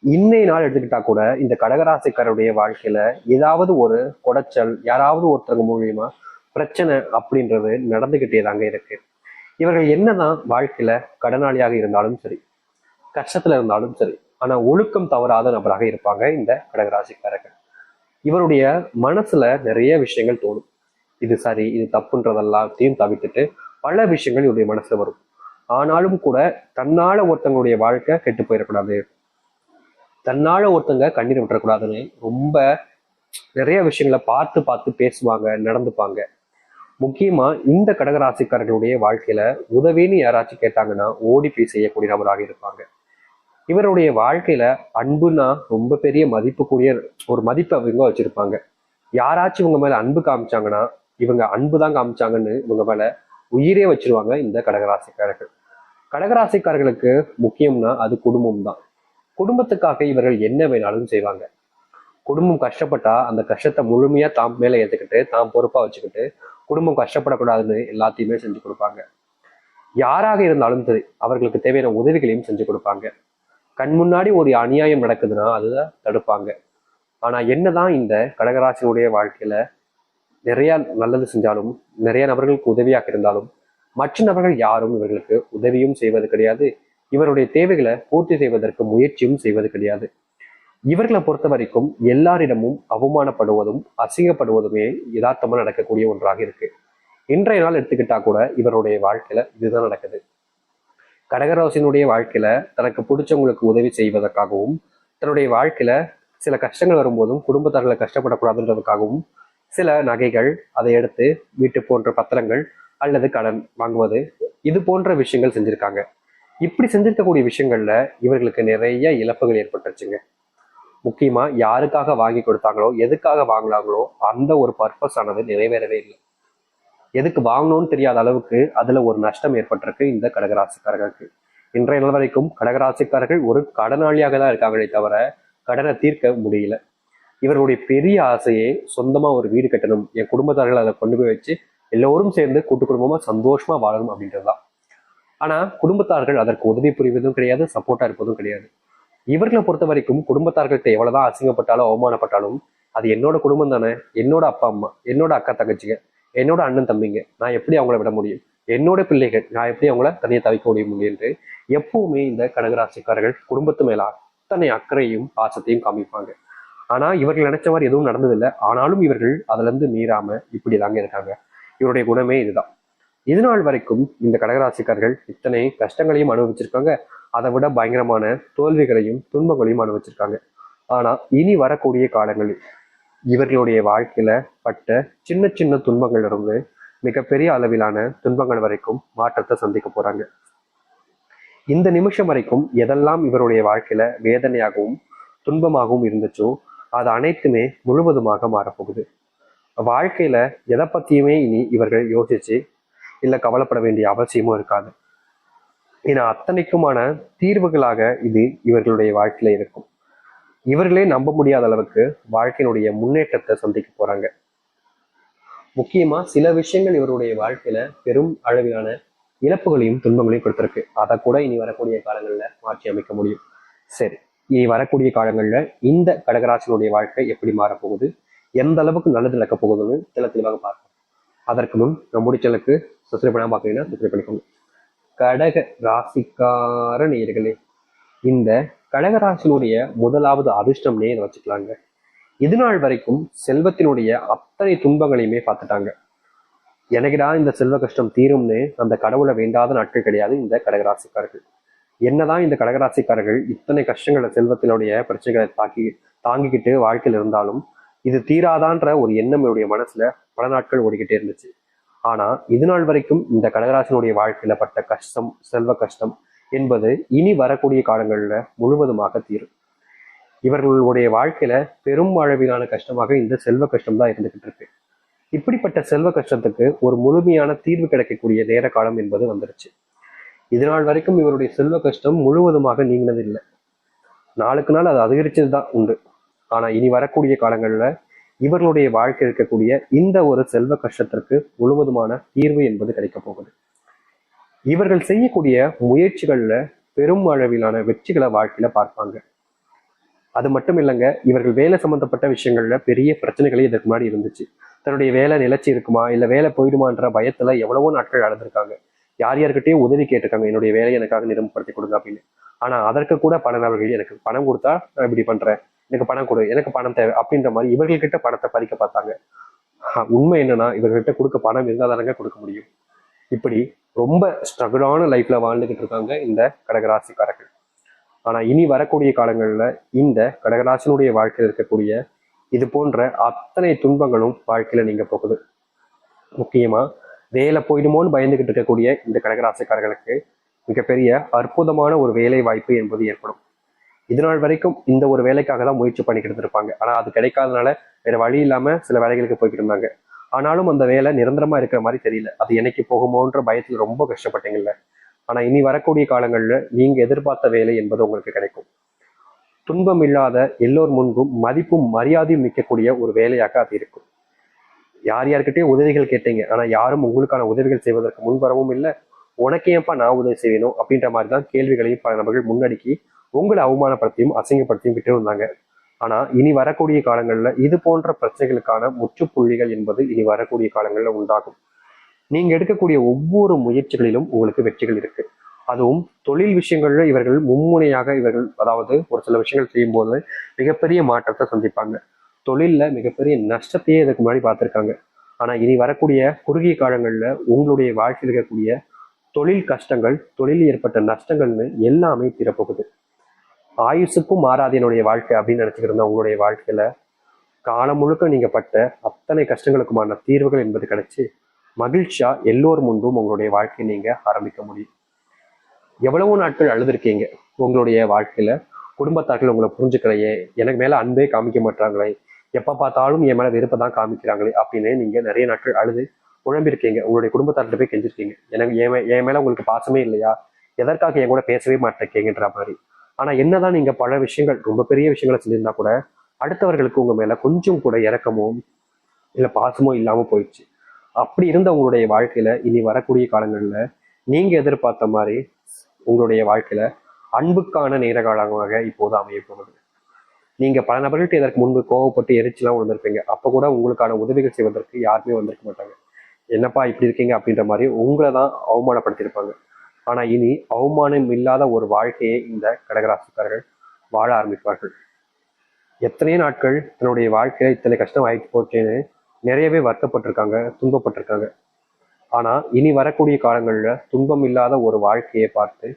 இன்னைய நாள் எடுத்துக்கிட்டா கூட இந்த கடகராசிக்காரருடைய வாழ்க்கையில ஏதாவது ஒரு குடைச்சல், யாராவது ஒருத்தர் மூலியமா பிரச்சனை அப்படின்றது நடந்துகிட்டே தாங்க இருக்கு. இவர்கள் என்னதான் வாழ்க்கையில கடனாளியாக இருந்தாலும் சரி, கஷ்டத்துல இருந்தாலும் சரி, ஆனா ஒழுக்கம் தவறாத நபராக இருப்பாங்க இந்த கடகராசிக்காரர்கள். இவருடைய மனசுல நிறைய விஷயங்கள் தோணும். இது சரி, இது தப்புன்றதெல்லாத்தையும் தவிர்த்துட்டு பல விஷயங்கள் இவருடைய மனசுல வரும். ஆனாலும் கூட தன்னால ஒருத்தங்களுடைய வாழ்க்கை கெட்டு போயிடக்கூடாது, தன்னால ஒருத்தங்க கண்ணீர் விட்டுறக்கூடாதுன்னு ரொம்ப நிறைய விஷயங்களை பார்த்து பார்த்து பேசுவாங்க, நடந்துப்பாங்க. முக்கியமா இந்த கடகராசிக்காரர்களுடைய வாழ்க்கையில உதவின்னு யாராச்சும் கேட்டாங்கன்னா ஓடி போய் செய்யக்கூடிய நபராக இருப்பாங்க. இவருடைய வாழ்க்கையில அன்புனா ரொம்ப பெரிய மதிப்புக்குரிய ஒரு மதிப்பு அவங்க வச்சிருப்பாங்க. யாராச்சும் இவங்க மேல அன்பு காமிச்சாங்கன்னா இவங்க அன்பு தான் காமிச்சாங்கன்னு இவங்க மேல உயிரே வச்சிருவாங்க இந்த கடகராசிக்காரர்கள். கடகராசிக்காரர்களுக்கு முக்கியம்னா அது குடும்பம் தான். குடும்பத்துக்காக இவர்கள் என்ன வேணாலும் செய்வாங்க. குடும்பம் கஷ்டப்பட்டா அந்த கஷ்டத்தை முழுமையா தாம் மேல ஏத்துக்கிட்டு தாம் பொறுப்பா வச்சுக்கிட்டு குடும்பம் கஷ்டப்படக்கூடாதுன்னு எல்லாத்தையுமே செஞ்சு கொடுப்பாங்க. யாராக இருந்தாலும் சரி அவர்களுக்கு தேவையான உதவிகளையும் செஞ்சு கொடுப்பாங்க. கண் முன்னாடி ஒரு அநியாயம் நடக்குதுன்னா அதுதான் தடுப்பாங்க. ஆனா என்னதான் இந்த கடகராசினுடைய வாழ்க்கையில நிறைய நல்லது செஞ்சாலும், நிறைய நபர்களுக்கு உதவியாக இருந்தாலும், மற்ற நபர்கள் யாரும் இவர்களுக்கு உதவியும் செய்வது கிடையாது. இவருடைய தேவைகளை பூர்த்தி செய்வதற்கு முயற்சியும் செய்வது கிடையாது. இவர்களை பொறுத்த வரைக்கும் எல்லாரிடமும் அவமானப்படுவதும் அசிங்கப்படுவதுமே யதார்த்தமா நடக்கக்கூடிய ஒன்றாக இருக்கு. இன்றைய நாள் எடுத்துக்கிட்டா கூட இவருடைய வாழ்க்கையில இதுதான் நடக்குது. கடகராசினுடைய வாழ்க்கையில தனக்கு பிடிச்சவங்களுக்கு உதவி செய்வதற்காகவும், தன்னுடைய வாழ்க்கையில சில கஷ்டங்கள் வரும்போதும் குடும்பத்தார்களை கஷ்டப்படக்கூடாதுன்றதுக்காகவும் சில நகைகள், அதை எடுத்து வீட்டு போன்ற பத்திரங்கள் அல்லது கடன் வாங்குவது, இது போன்ற விஷயங்கள் செஞ்சிருக்காங்க. இப்படி செஞ்சிருக்கக்கூடிய விஷயங்கள்ல இவர்களுக்கு நிறைய இழப்புகள் ஏற்பட்டுருச்சுங்க. முக்கியமா யாருக்காக வாங்கி கொடுத்தாங்களோ, எதுக்காக வாங்கினாங்களோ அந்த ஒரு பர்பஸ் ஆனது நிறைவேறவே இல்லை. எதுக்கு வாங்கணும்னு தெரியாத அளவுக்கு அதுல ஒரு நஷ்டம் ஏற்பட்டிருக்கு இந்த கடகராசிக்காரர்களுக்கு. இன்றைய நாள் வரைக்கும் கடகராசிக்காரர்கள் ஒரு கடனாளியாக தான் இருக்காங்களே தவிர கடனை தீர்க்க முடியல. இவர்களுடைய பெரிய ஆசையே சொந்தமா ஒரு வீடு கட்டணும், என் குடும்பத்தார்கள் அதை கொண்டு போய் வச்சு எல்லோரும் சேர்ந்து கூட்டு குடும்பமா சந்தோஷமா வாழணும் அப்படின்றதுதான். ஆனா குடும்பத்தார்கள் அதற்கு உதவி புரிவதும் கிடையாது, சப்போர்ட்டா இருப்பதும் கிடையாது. இவர்களை பொறுத்த வரைக்கும் குடும்பத்தார்கள்ட்ட எவ்வளவுதான் அசிங்கப்பட்டாலும் அவமானப்பட்டாலும் அது என்னோட குடும்பம் தானே, என்னோட அப்பா அம்மா, என்னோட அக்கா தங்கச்சிங்க, என்னோட அண்ணன் தம்பிங்க, நான் எப்படி அவங்கள விட முடியும், என்னோட பிள்ளைகள், நான் எப்படி அவங்கள தனியாக தவிக்க முடியும் என்று எப்பவுமே இந்த கடகராசிக்காரர்கள் குடும்பத்து மேல அத்தனை அக்கறையும் பாசத்தையும் காமிப்பாங்க. ஆனா இவர்கள் நினைச்ச மாதிரி எதுவும் நடந்ததில்லை. ஆனாலும் இவர்கள் அதுல இருந்து மீறாம இப்படிதாங்க இருக்காங்க. இவருடைய குணமே இதுதான். இது நாள் வரைக்கும் இந்த கடகராசிக்காரர்கள் இத்தனை கஷ்டங்களையும் அனுபவிச்சிருக்காங்க. அதை விட பயங்கரமான தோல்விகளையும் துன்பங்களையும் அனுபவிச்சிருக்காங்க. ஆனா இனி வரக்கூடிய காலங்களில் இவர்களுடைய வாழ்க்கையில பட்ட சின்ன சின்ன துன்பங்கள் இருந்து மிகப்பெரிய அளவிலான துன்பங்கள் வரைக்கும் மாற்றத்தை சந்திக்க போறாங்க. இந்த நிமிஷம் வரைக்கும் எதெல்லாம் இவருடைய வாழ்க்கையில வேதனையாகவும் துன்பமாகவும் இருந்துச்சோ அது அனைத்துமே முழுவதுமாக மாறப்போகுது. வாழ்க்கையில எதை பத்தியுமே இனி இவர்கள் யோசிச்சு இல்ல கவலைப்பட வேண்டிய அவசியமும் இருக்காது. ஏன்னா அத்தனைக்குமான தீர்வுகளாக இது இவர்களுடைய வாழ்க்கையில இருக்கும். இவர்களே நம்ப முடியாத அளவுக்கு வாழ்க்கையினுடைய முன்னேற்றத்தை சந்திக்க போறாங்க. முக்கியமா சில விஷயங்கள் இவருடைய வாழ்க்கையில பெரும் அளவிலான இழப்புகளையும் துன்பங்களையும் கொடுத்திருக்கு. அதை கூட இனி வரக்கூடிய காலங்கள்ல மாற்றி அமைக்க முடியும். சரி, இனி வரக்கூடிய காலங்கள்ல இந்த கடகராசினுடைய வாழ்க்கை எப்படி மாறப்போகுது, எந்த அளவுக்கு நல்லது நடக்க போகுதுன்னு தெளிவாக பார்ப்போம். அதற்கு முன் நம்முடைய சேனலுக்கு சப்ஸ்கிரைப் பண்ணாம பார்க்குறீங்கன்னா சப்ஸ்கிரைப் பண்ணிக்கோங்க. கடக ராசிக்கார நேயர்களே, இந்த கடகராசினுடைய முதலாவது அதிர்ஷ்டம் நேர் வச்சுக்கலாங்க. இது நாள் வரைக்கும் செல்வத்தினுடைய அத்தனை துன்பங்களையுமே பார்த்துட்டாங்க. எனக்குடா இந்த செல்வ கஷ்டம் தீரும்னு அந்த கடவுளை வேண்டாத நாட்கள் கிடையாது இந்த கடகராசிக்காரர்கள். என்னதான் இந்த கடகராசிக்காரர்கள் இத்தனை கஷ்டங்களை செல்வத்தினுடைய பிரச்சனைகளை தாங்கிக்கிட்டு வாழ்க்கையில் இருந்தாலும் இது தீராதான்ற ஒரு எண்ணம் என்னுடைய மனசுல பல நாட்கள் ஓடிக்கிட்டே இருந்துச்சு. ஆனா இது நாள் வரைக்கும் இந்த கடகராசினுடைய வாழ்க்கையில பட்ட கஷ்டம், செல்வ கஷ்டம் என்பது இனி வரக்கூடிய காலங்கள்ல முழுவதுமாக தீரும். இவர்களுடைய வாழ்க்கையில பெரும் அளவிலான கஷ்டமாக இந்த செல்வ கஷ்டம் தான் இருந்துகிட்டு இருக்கு. இப்படிப்பட்ட செல்வ கஷ்டத்துக்கு ஒரு முழுமையான தீர்வு கிடைக்கக்கூடிய நேர காலம் என்பது வந்துருச்சு. இதனால் வரைக்கும் இவருடைய செல்வ கஷ்டம் முழுவதுமாக நீங்கினது இல்லை. நாளுக்கு நாள் அது அதிகரிச்சதுதான் உண்டு. ஆனா இனி வரக்கூடிய காலங்கள்ல இவர்களுடைய வாழ்க்கை இருக்கக்கூடிய இந்த ஒரு செல்வ கஷ்டத்திற்கு முழுவதுமான தீர்வு என்பது கிடைக்க போகுது. இவர்கள் செய்யக்கூடிய முயற்சிகள்ல பெரும் அளவிலான வெற்றிகளை வாழ்க்கையில பார்ப்பாங்க. அது மட்டும் இல்லைங்க, இவர்கள் வேலை சம்பந்தப்பட்ட விஷயங்கள்ல பெரிய பிரச்சனைகளே இதற்கு முன்னாடி இருந்துச்சு. தன்னுடைய வேலை நிலைச்சி இருக்குமா இல்ல வேலை போயிடுமான்ற பயத்துல எவ்வளவோ நாட்கள் அழுதுருக்காங்க. யார் யார்கிட்டயும் உதவி கேட்டிருக்காங்க, என்னுடைய வேலையை எனக்காக நிரம்பப்படுத்தி கொடுங்க அப்படின்னு. ஆனா அதற்கு கூட பல நபர்கள் எனக்கு பணம் கொடுத்தா நான் இப்படி பண்றேன், எனக்கு பணம் கொடு, எனக்கு பணம் தேவை அப்படின்ற மாதிரி இவர்கள்கிட்ட பணத்தை பறிக்க பார்த்தாங்க. உண்மை என்னன்னா, இவர்கள்கிட்ட கொடுக்க பணம் இருந்தால் தானங்க கொடுக்க முடியும். இப்படி ரொம்ப ஸ்ட்ரகிளான லைஃப்ல வாழ்ந்துகிட்டு இருக்காங்க இந்த கடகராசிக்காரர்கள். ஆனா இனி வரக்கூடிய காலங்கள்ல இந்த கடகராசினுடைய வாழ்க்கையில் இருக்கக்கூடிய இது போன்ற அத்தனை துன்பங்களும் வாழ்க்கையில நீங்க போகுது. முக்கியமா வேலை போயிடுமோன்னு பயந்துகிட்டு இருக்கக்கூடிய இந்த கடகராசிக்காரர்களுக்கு மிகப்பெரிய அற்புதமான ஒரு வேலை வாய்ப்பு என்பது ஏற்படும். இது நாள் வரைக்கும் இந்த ஒரு வேலைக்காக தான் முயற்சி பண்ணிக்கிட்டு இருப்பாங்க. ஆனா அது கிடைக்காதனால வேற வழி இல்லாம சில வேலைகளுக்கு போய்கிட்டு இருந்தாங்க. ஆனாலும் அந்த வேலை நிரந்தரமா இருக்கிற மாதிரி தெரியல. அது என்னைக்கு போகுமோன்ற பயத்துல ரொம்ப கஷ்டப்பட்டீங்கல்ல. ஆனா இனி வரக்கூடிய காலங்கள்ல நீங்க எதிர்பார்த்த வேலை என்பது உங்களுக்கு கிடைக்கும். துன்பம் இல்லாத எல்லோர் முன்பும் மதிப்பும் மரியாதையும் மிக்கக்கூடிய ஒரு வேலையாக அது இருக்கும். யார் யார்கிட்டயும் உதவிகள் கேட்டீங்க, ஆனா யாரும் உங்களுக்கான உதவிகள் செய்வதற்கு முன்வரவும் இல்லை. உனக்கு ஏன்பா நான் உதவி செய்யணும் அப்படின்ற மாதிரி தான் கேள்விகளையும் பல நபர்கள் முன்னடிக்கி உங்களை அவமானப்படுத்தியும் அசிங்கப்படுத்தியும் விட்டு இருந்தாங்க. ஆனா இனி வரக்கூடிய காலங்கள்ல இது போன்ற பிரச்சனைகளுக்கான முற்றுப்புள்ளிகள் என்பது இனி வரக்கூடிய காலங்கள்ல உண்டாகும். நீங்க எடுக்கக்கூடிய ஒவ்வொரு முயற்சிகளிலும் உங்களுக்கு வெற்றிகள் இருக்கு. அதுவும் தொழில் விஷயங்கள்ல இவர்கள் மும்முனையாக இவர்கள் அதாவது ஒரு சில விஷயங்கள் செய்யும் போது மிகப்பெரிய மாற்றத்தை சந்திப்பாங்க. தொழில்ல மிகப்பெரிய நஷ்டத்தையே இதுக்கு முன்னாடி பார்த்திருக்காங்க. ஆனா இனி வரக்கூடிய குறுகிய காலங்கள்ல உங்களுடைய வாழ்க்கையில் இருக்கக்கூடிய தொழில் கஷ்டங்கள், தொழில் ஏற்பட்ட நஷ்டங்கள்னு எல்லாமே தீரப்போகுது. ஆயுசுக்கும் மாறாது என்னுடைய வாழ்க்கை அப்படின்னு நினைச்சுக்கிட்டு இருந்த உங்களுடைய வாழ்க்கையில காலம் முழுக்க நீங்க பட்ட அத்தனை கஷ்டங்களுக்குமான தீர்வுகள் என்பது கிடைச்சு மகிழ்ச்சியா எல்லோரும் முன்பும் உங்களுடைய வாழ்க்கையை நீங்க ஆரம்பிக்க முடியும். எவ்வளவோ நாட்கள் அழுதுருக்கீங்க உங்களுடைய வாழ்க்கையில. குடும்பத்தார்கள் உங்களை புரிஞ்சுக்கலையே, எனக்கு மேல அன்பே காமிக்க மாட்டாங்களே, எப்ப பார்த்தாலும் என் மேல வெறுப்பை தான் காமிக்கிறாங்களே அப்படின்னு நீங்க நிறைய நாட்கள் அழுது குழம்பிருக்கீங்க. உங்களுடைய குடும்பத்தார்கிட்ட போய் கெஞ்சிருக்கீங்க, எனக்கு என் மேல உங்களுக்கு பாசமே இல்லையா, எதற்காக என் கூட பேசவே மாட்டேங்கன்ற மாதிரி. ஆனா என்னதான் நீங்க பல விஷயங்கள் ரொம்ப பெரிய விஷயங்களை சொல்லியிருந்தா கூட அடுத்தவர்களுக்கு உங்க மேல கொஞ்சம் கூட இறக்கமோ இல்ல பாசமோ இல்லாம போயிடுச்சு. அப்படி இருந்த உங்களுடைய வாழ்க்கையில இனி வரக்கூடிய காலங்கள்ல நீங்க எதிர்பார்த்த மாதிரி உங்களுடைய வாழ்க்கையில அன்புக்கான நேர காலமாக இப்போது அமைய போகுது. நீங்க பல நபர்கள்ட்ட இதற்கு முன்பு கோவப்பட்டு எரிச்சலாம் வந்திருப்பீங்க. அப்ப கூட உங்களுக்கான உதவிகள் செய்வதற்கு யாருமே வந்திருக்க மாட்டாங்க. என்னப்பா இப்படி இருக்கீங்க அப்படின்ற மாதிரி உங்களை தான் அவமானப்படுத்தியிருப்பாங்க. ஆனா இனி அவமானம் இல்லாத ஒரு வாழ்க்கையை இந்த கடகராசிக்காரர்கள் வாழ ஆரம்பிப்பார்கள். எத்தனையோ நாட்கள் தன்னுடைய வாழ்க்கையில இத்தனை கஷ்டம் ஆயிட்டு போச்சேன்னு நிறையவே வருத்தப்பட்டிருக்காங்க, துன்பப்பட்டிருக்காங்க. ஆனா இனி வரக்கூடிய காலங்கள்ல துன்பம் இல்லாத ஒரு வாழ்க்கையை பார்த்து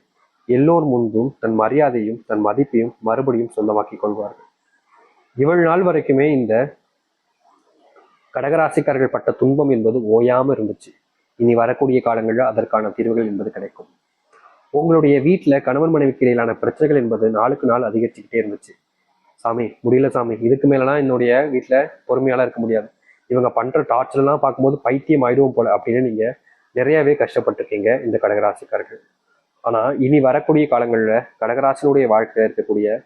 எல்லோர் முன்பும் தன் மரியாதையும் தன் மதிப்பையும் மறுபடியும் சொந்தமாக்கி கொள்வார்கள். இவ்வளவு நாள் வரைக்குமே இந்த கடகராசிக்காரர்கள் பட்ட துன்பம் என்பது ஓயாம இருந்துச்சு. இனி வரக்கூடிய காலங்கள்ல அதற்கான தீர்வுகள் என்பது கிடைக்கும். உங்களுடைய வீட்டுல கணவன் மனைவிக்கு இடையிலான பிரச்சனைகள் என்பது நாளுக்கு நாள் அதிகரிச்சுக்கிட்டே இருந்துச்சு. சாமி முடியல சாமி, இதுக்கு மேலலாம் என்னுடைய வீட்டுல பொறுமையால இருக்க முடியாது, இவங்க பண்ற டார்ச்சர் எல்லாம் பார்க்கும்போது பைத்தியம் ஆயிடுவோம் போல அப்படின்னு நீங்க நிறையவே கஷ்டப்பட்டிருக்கீங்க இந்த கடகராசிக்காரர்கள். ஆனா இனி வரக்கூடிய காலங்கள்ல கடகராசினுடைய வாழ்க்கையில இருக்கக்கூடிய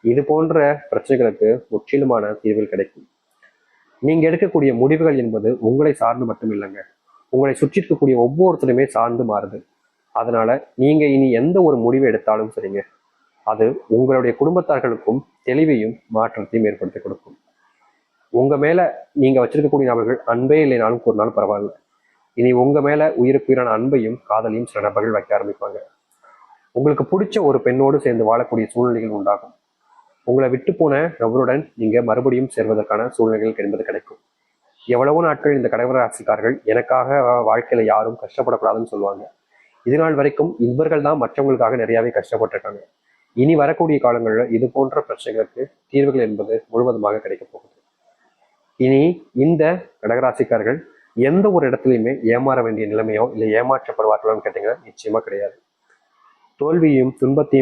இது போன்ற பிரச்சனைகளுக்கு முற்றிலுமான தீர்வுகள் கிடைக்கும். நீங்க எடுக்கக்கூடிய முடிவுகள் என்பது உங்களை சார்ந்து மட்டும் இல்லைங்க, உங்களை சுற்றி இருக்கக்கூடிய ஒவ்வொருத்தருமே சார்ந்து மாறுது. அதனால நீங்க இனி எந்த ஒரு முடிவு எடுத்தாலும் சரிங்க, அது உங்களுடைய குடும்பத்தார்களுக்கும் தெளிவையும் மாற்றத்தையும் ஏற்படுத்தி கொடுக்கும். உங்க மேல நீங்க வச்சிருக்கக்கூடிய நபர்கள் அன்பே இல்லைனாலும் ஒரு நாள் பரவாயில்ல, இனி உங்க மேல உயிருக்குயிரான அன்பையும் காதலையும் சில நபர்கள் வைக்க ஆரம்பிப்பாங்க. உங்களுக்கு பிடிச்ச ஒரு பெண்ணோடு சேர்ந்து வாழக்கூடிய சூழ்நிலைகள் உண்டாகும். உங்களை விட்டு போன நபருடன் நீங்க மறுபடியும் சேர்வதற்கான சூழ்நிலைகள் என்பது கிடைக்கும். எவ்வளவோ நாட்கள் இந்த கடகராசிக்காரர்கள் எனக்காக வாழ்க்கையில யாரும் கஷ்டப்படக்கூடாதுன்னு சொல்லுவாங்க. இது நாள் வரைக்கும் இவர்கள் தான் மற்றவங்களுக்காக நிறையவே கஷ்டப்பட்டிருக்காங்க. இனி வரக்கூடிய காலங்களில் இது போன்ற பிரச்சனைகளுக்கு தீர்வுகள் என்பது முழுவதுமாக கிடைக்க போகுது. இனி இந்த கடகராசிக்காரர்கள் எந்த ஒரு இடத்துலையுமே ஏமாற வேண்டிய நிலைமையோ இல்லை ஏமாற்றப்படுவார்களோன்னு கேட்டீங்கன்னா நிச்சயமா கிடையாது. தோல்வியும் துன்பத்தையும்